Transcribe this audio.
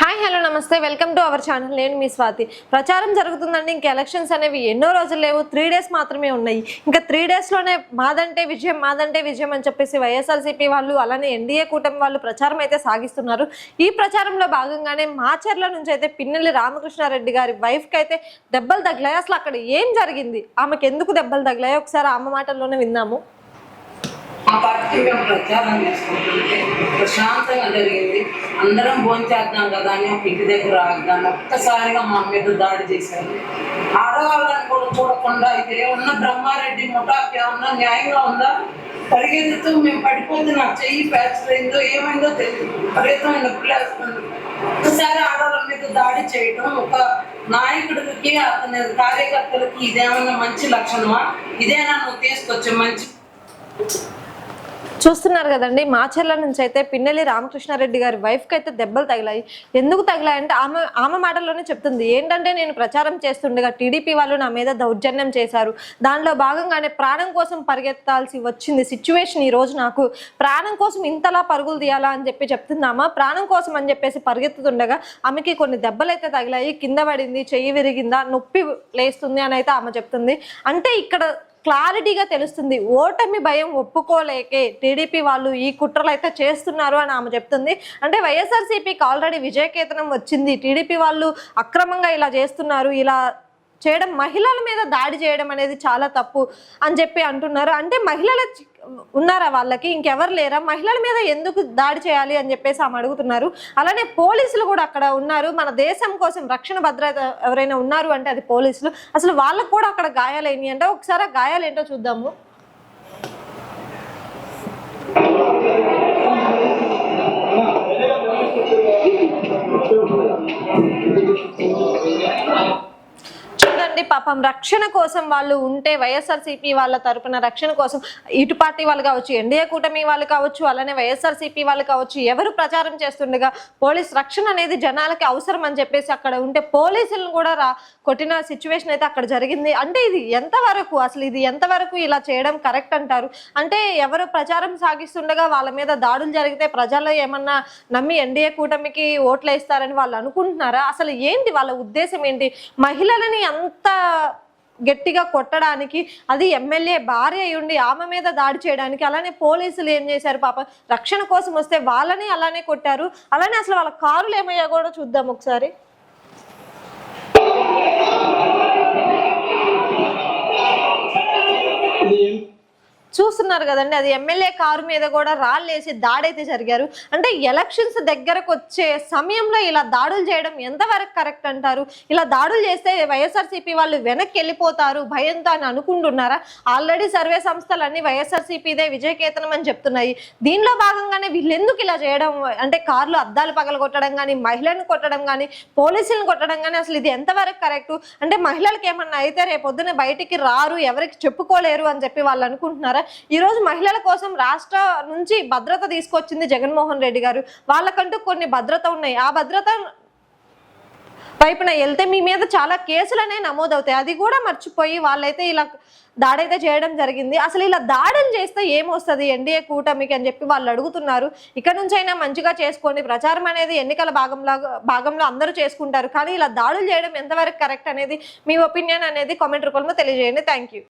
Hi hello నమస్తే welcome to our channel. నేను మీ స్వాతి. ప్రచారం జరుగుతుందండి. ఇంకా ఎలక్షన్స్ అనేవి ఎన్నో రోజులు లేవు, 3 days మాత్రమే ఉన్నాయి. ఇంకా 3 daysలోనే మాదంటే విజయం అని చెప్పేసి వైఎస్ఆర్సీపీ వాళ్ళు అలానే ఎన్డీఏ కూటమి వాళ్ళు ప్రచారం అయితే సాగిస్తున్నారు. ఈ ప్రచారంలో భాగంగానే మాచర్ల నుంచి అయితే పిన్నెల్లి రామకృష్ణారెడ్డి గారి వైఫ్కి అయితే దెబ్బలు తగిలాయి. అసలు అక్కడ ఏం జరిగింది, ఆమెకు ఎందుకు దెబ్బలు తగిలాయో ఒకసారి ఆమె మాటల్లోనే విన్నాము. ఆ పార్టీకి మేము ప్రచారం చేసుకుంటుంటే ప్రశాంతంగా జరిగింది. అందరం భోంచేద్దాం కదా అని ఒక ఇంటి దగ్గర ఆగ్దాం. ఒక్కసారిగా మా మీద దాడి చేశారు. ఆడవాళ్ళని కూడా చూడకుండా ఇది ఉన్న బ్రహ్మారెడ్డి ముఠాకి ఏమన్నా న్యాయంగా ఉందా? పరిగెత్తుతూ మేము పడిపోతే నా చెయ్యి ఫ్రాక్చర్ అయిందో ఏమైందో తెలియదు. పరిగెత్తమైన నొప్పులు వేస్తుంది. ఒక్కసారి ఆడవాళ్ళ మీద దాడి చేయటం ఒక నాయకుడికి అతని కార్యకర్తలకి ఇదేమన్నా మంచి లక్షణమా? ఇదేనా నువ్వు తీసుకొచ్చే మంచి? చూస్తున్నారు కదండి, మాచర్ల నుంచి అయితే పిన్నెల్లి రామకృష్ణారెడ్డి గారి వైఫ్కి అయితే దెబ్బలు తగిలాయి. ఎందుకు తగిలాయంటే ఆమె మాటల్లోనే చెప్తుంది. ఏంటంటే నేను ప్రచారం చేస్తుండగా టీడీపీ వాళ్ళు నా మీద దౌర్జన్యం చేశారు. దానిలో భాగంగానే ప్రాణం కోసం పరిగెత్తాల్సి వచ్చింది సిచ్యువేషన్. ఈ రోజు నాకు ప్రాణం కోసం ఇంతలా పరుగులు తీయాలా అని చెప్పి చెప్తుందామా. ప్రాణం కోసం అని చెప్పేసి పరిగెత్తుతుండగా ఆమెకి కొన్ని దెబ్బలు అయితే తగిలాయి. కింద పడింది, చెయ్యి విరిగిందా, నొప్పి లేస్తుంది అని అయితే ఆమె చెప్తుంది. అంటే ఇక్కడ క్లారిటీగా తెలుస్తుంది, ఓటమి భయం ఒప్పుకోలేకే టీడీపీ వాళ్ళు ఈ కుట్రలు అయితే చేస్తున్నారు అని ఆమె చెప్తుంది. అంటే వైఎస్ఆర్సీపీకి ఆల్రెడీ విజయకేతనం వచ్చింది. టీడీపీ వాళ్ళు అక్రమంగా ఇలా చేస్తున్నారు, ఇలా చేయడం, మహిళల మీద దాడి చేయడం అనేది చాలా తప్పు అని చెప్పి అంటున్నారు. అంటే మహిళలు ఉన్నారా, వాళ్ళకి ఇంకెవరు లేరా, మహిళల మీద ఎందుకు దాడి చేయాలి అని చెప్పేసి ఆమె అడుగుతున్నారు. అలానే పోలీసులు కూడా అక్కడ ఉన్నారు. మన దేశం కోసం రక్షణ భద్రత ఎవరైనా ఉన్నారు అంటే అది పోలీసులు. అసలు వాళ్ళకు కూడా అక్కడ గాయాలైనవి అంటే ఒకసారి ఆ గాయాలు ఏంటో చూద్దాము. చూడండి, పాపం రక్షణ కోసం వాళ్ళు ఉంటే వైఎస్ఆర్సీపీ వాళ్ళ తరపున రక్షణ కోసం ఇటు పార్టీ వాళ్ళు కావచ్చు, ఎన్డీఏ కూటమి వాళ్ళు కావచ్చు, అలానే వైఎస్ఆర్సీపీ వాళ్ళు కావచ్చు, ఎవరు ప్రచారం చేస్తుండగా పోలీస్ రక్షణ అనేది జనాలకి అవసరం అని చెప్పేసి అక్కడ ఉంటే పోలీసులను కూడా కొట్టిన సిచ్యువేషన్ అయితే అక్కడ జరిగింది. అంటే ఇది ఎంతవరకు, అసలు ఇది ఎంతవరకు ఇలా చేయడం కరెక్ట్ అంటారు? అంటే ఎవరు ప్రచారం సాగిస్తుండగా వాళ్ళ మీద దాడులు జరిగితే ప్రజలు ఏమన్నా నమ్మి ఎన్డీఏ కూటమికి ఓట్లు వేస్తారని వాళ్ళు అనుకుంటున్నారా? అసలు ఏంటి వాళ్ళ ఉద్దేశం ఏంటి? మహిళలని అంత గట్టిగా కొట్టడానికి, అది ఎమ్మెల్యే భార్య అయ్యుండి ఆమె మీద దాడి చేయడానికి, అలానే పోలీసులు ఏం చేశారు, పాప రక్షణ కోసం వస్తే వాళ్ళని అలానే కొట్టారు. అలానే అసలు వాళ్ళ కారులు ఏమయ్యా కూడా చూద్దాం ఒకసారి. చూస్తున్నారు కదండి, అది ఎమ్మెల్యే కారు మీద కూడా రాళ్ళేసి దాడైతే జరిగారు. అంటే ఎలక్షన్స్ దగ్గరకు వచ్చే సమయంలో ఇలా దాడులు చేయడం ఎంతవరకు కరెక్ట్ అంటారు? ఇలా దాడులు చేస్తే వైఎస్ఆర్సీపీ వాళ్ళు వెనక్కి వెళ్ళిపోతారు భయంతో అని అనుకుంటున్నారా? ఆల్రెడీ సర్వే సంస్థలన్నీ వైఎస్ఆర్సీపీదే విజయకేతనం అని చెప్తున్నాయి. దీనిలో భాగంగానే వీళ్ళు ఎందుకు ఇలా చేయడం? అంటే కార్లు అద్దాలు పగల కొట్టడం కానీ, మహిళలను కొట్టడం కానీ, పోలీసులను కొట్టడం కానీ, అసలు ఇది ఎంతవరకు కరెక్ట్? అంటే మహిళలకు ఏమన్నా అయితే రేపొద్దున బయటికి రారు, ఎవరికి చెప్పుకోలేరు అని చెప్పి వాళ్ళు అనుకుంటున్నారా? ఈ రోజు మహిళల కోసం రాష్ట్ర నుంచి భద్రత తీసుకొచ్చింది జగన్మోహన్ రెడ్డి గారు. వాళ్ళకంటూ కొన్ని భద్రత ఉన్నాయి. ఆ భద్రత వైపున వెళ్తే మీ మీద చాలా కేసులు అనేవి నమోదవుతాయి. అది కూడా మర్చిపోయి వాళ్ళైతే ఇలా దాడైతే చేయడం జరిగింది. అసలు ఇలా దాడులు చేస్తే ఏమొస్తుంది ఎన్డీఏ కూటమికి అని చెప్పి వాళ్ళు అడుగుతున్నారు. ఇక్కడ నుంచైనా మంచిగా చేసుకోండి. ప్రచారం అనేది ఎన్నికల భాగంలో అందరూ చేసుకుంటారు, కానీ ఇలా దాడులు చేయడం ఎంతవరకు కరెక్ట్ అనేది మీ ఒపీనియన్ అనేది కామెంట్ రూపంలో తెలియజేయండి. Thank you.